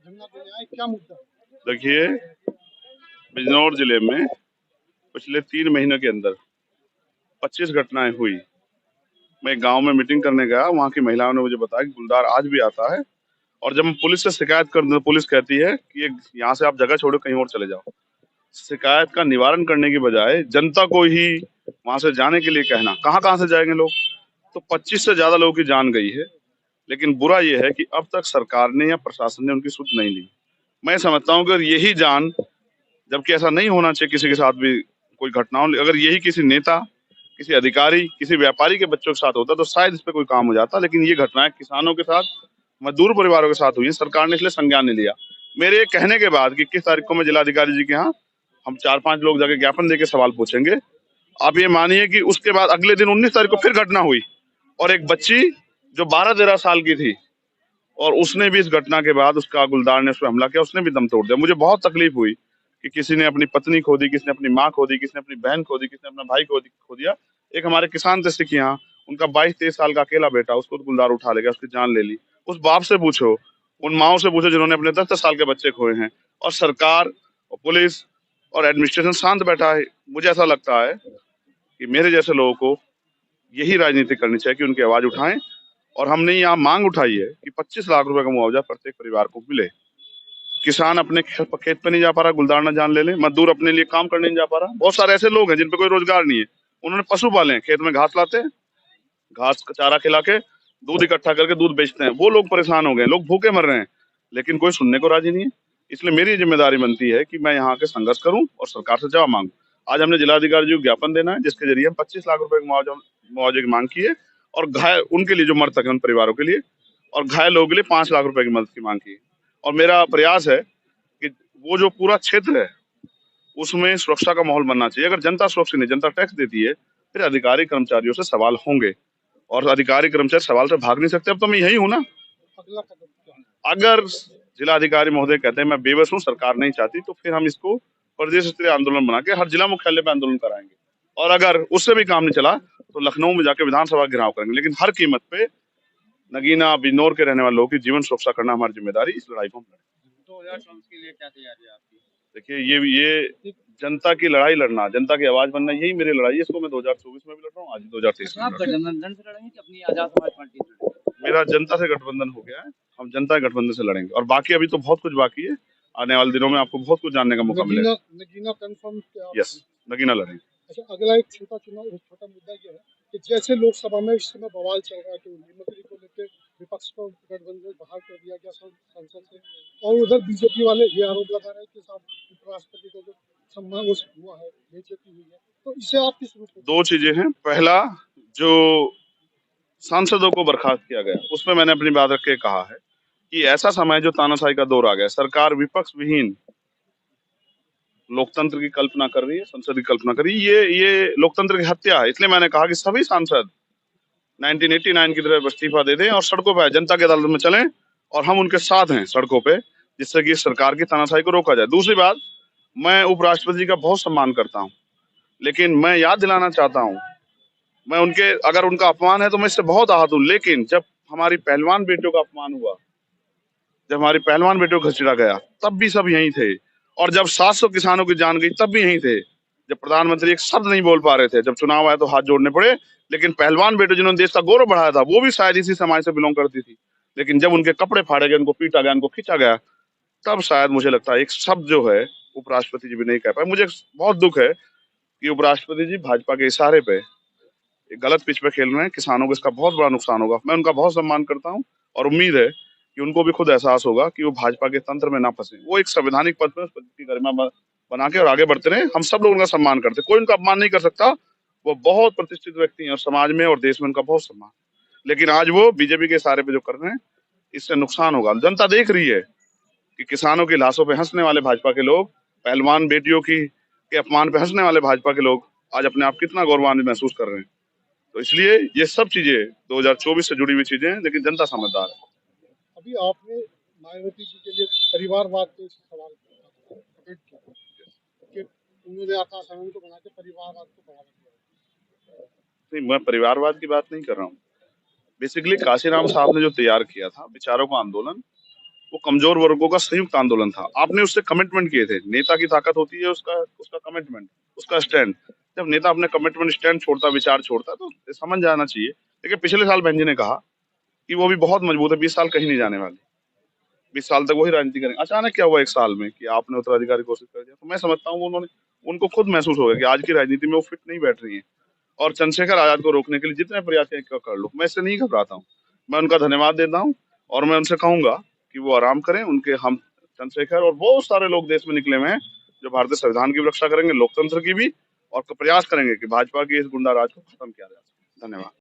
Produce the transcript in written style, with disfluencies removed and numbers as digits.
धरना देने आए, क्या मुद्दा? देखिए, बिजनौर जिले में पिछले 3 महीने के अंदर 25 घटनाएं हुई। मैं एक गांव में मीटिंग करने गया, वहां की महिलाओं ने मुझे बताया कि गुलदार आज भी आता है, और जब हम पुलिस से शिकायत करते हैं तो पुलिस कहती है कि ये यहाँ से आप जगह छोड़ो, कहीं और चले जाओ। शिकायत का निवारण करने की बजाय जनता को ही वहां से जाने के लिए कहना, कहाँ कहाँ से जाएंगे लोग। तो 25 से ज्यादा लोगों की जान गई है। लेकिन बुरा ये है कि अब तक सरकार ने या प्रशासन ने उनकी सुध नहीं ली। मैं समझता हूँ कि अगर यही जान, जबकि ऐसा नहीं होना चाहिए किसी के साथ भी कोई घटना हो, अगर यही किसी नेता, किसी अधिकारी, किसी व्यापारी के बच्चों के साथ होता तो शायद इस पे कोई काम हो जाता। लेकिन ये घटनाएं किसानों के साथ, मजदूर परिवारों के साथ हुई है, सरकार ने इसलिए संज्ञान नहीं लिया। मेरे कहने के बाद कि 21 तारीख को मैं जिलाधिकारी जी के यहाँ हम 4-5 लोग जाके ज्ञापन देके सवाल पूछेंगे, आप ये मानिए कि उसके बाद अगले दिन 19 तारीख को फिर घटना हुई, और एक बच्ची जो 12-13 साल की थी, और उसने भी इस घटना के बाद उसका गुलदार ने उस पर हमला किया, उसने भी दम तोड़ दिया। मुझे बहुत तकलीफ हुई कि किसी ने अपनी पत्नी खो दी, किसी ने अपनी माँ खो दी, किसी ने अपनी बहन खो दी, किसी ने अपना भाई खो दिया। एक हमारे किसान थे सिख यहाँ, उनका 22-23 साल का अकेला बेटा, उसको गुलदार उठा ले गया, उसकी जान ले ली। उस बाप से पूछो, उन माओ से पूछो जिन्होंने अपने 10-10 साल के बच्चे खोए हैं, और सरकार और पुलिस और एडमिनिस्ट्रेशन शांत बैठा है। मुझे ऐसा लगता है कि मेरे जैसे लोगों को यही राजनीति करनी चाहिए कि उनकी आवाज उठाएं। और हमने यहाँ मांग उठाई है कि 25 लाख रुपए का मुआवजा प्रत्येक परिवार को मिले। किसान अपने खेत पे नहीं जा पा रहा, गुलदार ना जान ले ले। मजदूर अपने लिए काम करने नहीं जा पा रहा। बहुत सारे ऐसे लोग हैं जिन पे कोई रोजगार नहीं है, उन्होंने पशु पाले हैं, खेत में घास लाते हैं, घास का चारा खिला के दूध इकट्ठा करके दूध बेचते हैं। वो लोग परेशान हो गए, लोग भूखे मर रहे हैं, लेकिन कोई सुनने को राजी नहीं है। इसलिए मेरी जिम्मेदारी बनती है कि मैं यहाँ के संघर्ष करूं और सरकार से जवाब मांगू। आज हमने जिलाधिकारी जी को ज्ञापन देना है, जिसके जरिए हम 25 लाख रुपए मुआवजे की मांग की है, और घायल उनके लिए जो मृतक है उन परिवारों के लिए, और घायल लोगों के लिए 5 लाख रुपए की मदद की मांग की है। और मेरा प्रयास है कि वो जो पूरा क्षेत्र है उसमें सुरक्षा का माहौल बनना चाहिए। अगर जनता सुरक्षित नहीं, जनता टैक्स देती है, फिर अधिकारी कर्मचारियों से सवाल होंगे, और अधिकारी कर्मचारी सवाल से भाग नहीं सकते। अब तो मैं यही हूँ ना। अगला कदम क्या है? अगर जिलाधिकारी महोदय कहते हैं मैं बेबस हूँ, सरकार नहीं चाहती, तो फिर हम इसको प्रदेश स्तरीय आंदोलन बना के हर जिला मुख्यालय पे आंदोलन कराएंगे। और अगर उससे भी काम नहीं चला तो लखनऊ में जाके विधानसभा घेराव करेंगे। लेकिन हर कीमत पे नगीना बिजनौर के रहने वाले लोगों की जीवन सुरक्षा करना हमारी जिम्मेदारी। इस लड़ाई को हम लड़ेंगे। 2024 के लिए क्या तैयारी है आपकी? देखिए, ये जनता की लड़ाई लड़ना, जनता की आवाज बनना, यही मेरी लड़ाई है। इसको मैं 2024 में भी लड़ रहा हूँ, आज 2023 में आप गठबंधन से लड़ेंगे कि अपनी आजाद समाज पार्टी से लड़ेंगे? मेरा जनता से गठबंधन हो गया है, हम जनता के गठबंधन से लड़ेंगे। और बाकी अभी तो बहुत कुछ बाकी है, आने वाले दिनों में आपको बहुत कुछ जानने का मौका मिलेगा। नगीना कंफर्म क्या? यस, नगीना लड़ेंगे। अच्छा, अगला एक छोटा मुद्दा ये है कि जैसे लोकसभा में इस समय बवाल चल रहा है कि मुख्यमंत्री को लेकर विपक्ष को गठबंधन बाहर कर दिया गया संसद से, और उधर बीजेपी वाले ये आरोप लगा रहे हैं कि उपराष्ट्रपति को जो सम्मान हुआ है, बेइज्जती हुई है, तो इसे आप किस रूप में? 2 चीजें हैं। पहला, जो सांसदों को बर्खास्त किया गया, उसमें मैंने अपनी बात रख के कहा है कि ऐसा समय जो तानाशाही का दौर आ गया, सरकार विपक्ष विहीन लोकतंत्र की कल्पना कर रही है, संसद की कल्पना कर रही है। ये लोकतंत्र की हत्या है। इसलिए मैंने कहा कि सभी सांसद 1989 की तरह इस्तीफा दे दें और सड़कों पर जनता की अदालत में चलें, और हम उनके साथ हैं सड़कों पे, जिससे कि सरकार की तानाशाही को रोका जाए। दूसरी बात, मैं उपराष्ट्रपति जी का बहुत सम्मान करता हूँ, लेकिन मैं याद दिलाना चाहता हूँ, मैं उनके, अगर उनका अपमान है तो मैं इससे बहुत आहत हूँ। लेकिन जब हमारी पहलवान बेटियों का अपमान हुआ, जब हमारी पहलवान बेटियों को घसीटा गया, तब भी सब यहीं थे। और जब 700 किसानों की जान गई, तब भी यहीं थे। जब प्रधानमंत्री एक शब्द नहीं बोल पा रहे थे, जब चुनाव आया तो हाथ जोड़ने पड़े। लेकिन पहलवान बेटे जिन्होंने देश का गौरव बढ़ाया था, वो भी शायद इसी समाज से बिलोंग करती थी। लेकिन जब उनके कपड़े फाड़े गए, उनको पीटा गया, उनको खींचा गया, तब शायद मुझे लगता है एक शब्द जो है उपराष्ट्रपति जी भी नहीं कह पाए। मुझे बहुत दुख है कि उपराष्ट्रपति जी भाजपा के इशारे पे एक गलत पिच पे खेल रहे हैं। किसानों को इसका बहुत बड़ा नुकसान होगा। मैं उनका बहुत सम्मान करता हूँ, और उम्मीद है कि उनको भी खुद एहसास होगा कि वो भाजपा के तंत्र में ना फंसे। वो एक संवैधानिक पद पर उस पद की गरिमा बना के और आगे बढ़ते रहे। हम सब लोग उनका सम्मान करते, कोई उनका अपमान नहीं कर सकता। वो बहुत प्रतिष्ठित व्यक्ति हैं और समाज में और देश में उनका बहुत सम्मान। लेकिन आज वो बीजेपी के इशारे पे जो कर रहे हैं, इससे नुकसान होगा। जनता देख रही है कि किसानों की लाशों पे हंसने वाले भाजपा के लोग, पहलवान बेटियों की के अपमान पे हंसने वाले भाजपा के लोग आज अपने आप कितना गौरवान्वित महसूस कर रहे हैं। तो इसलिए ये सब चीजें 2024 से जुड़ी हुई चीजें हैं, लेकिन जनता समझदार है। अभी आपने मायावती जी के लिए परिवारवाद पे सवाल किया कि उन्होंने आकाश आनंद को बना के परिवारवाद को बढ़ावा दिया। नहीं, मैं परिवारवाद की बात नहीं कर रहा हूँ। बेसिकली काशीराम साहब ने जो तैयार किया था विचारों का आंदोलन, वो कमजोर वर्गों का संयुक्त आंदोलन था। आपने उससे कमिटमेंट किए थे। नेता की ताकत होती है उसका उसका कमिटमेंट, उसका स्टैंड। जब नेता अपने कमिटमेंट स्टैंड छोड़ता, विचार छोड़ता, तो समझ जाना चाहिए। देखिए पिछले साल बहन जी ने कहा कि वो भी बहुत मजबूत है, 20 साल कहीं नहीं जाने वाले, 20 साल तक वही राजनीति करेंगे। अचानक क्या हुआ 1 साल में कि आपने उत्तराधिकारी घोषित कर दिया? तो मैं समझता हूँ उन्होंने, उनको खुद महसूस हो गया कि आज की राजनीति में वो फिट नहीं बैठ रही हैं। और चंद्रशेखर आजाद को रोकने के लिए जितने प्रयास हैं कर लो, मैं इससे नहीं घबराता हूँ। मैं उनका धन्यवाद देता हूँ और मैं उनसे कहूंगा कि वो आराम करें। उनके हम चंद्रशेखर और बहुत सारे लोग देश में निकले हुए हैं जो भारतीय संविधान की भी रक्षा करेंगे, लोकतंत्र की भी, और प्रयास करेंगे कि भाजपा के इस गुंडा राज को खत्म किया जाए। धन्यवाद।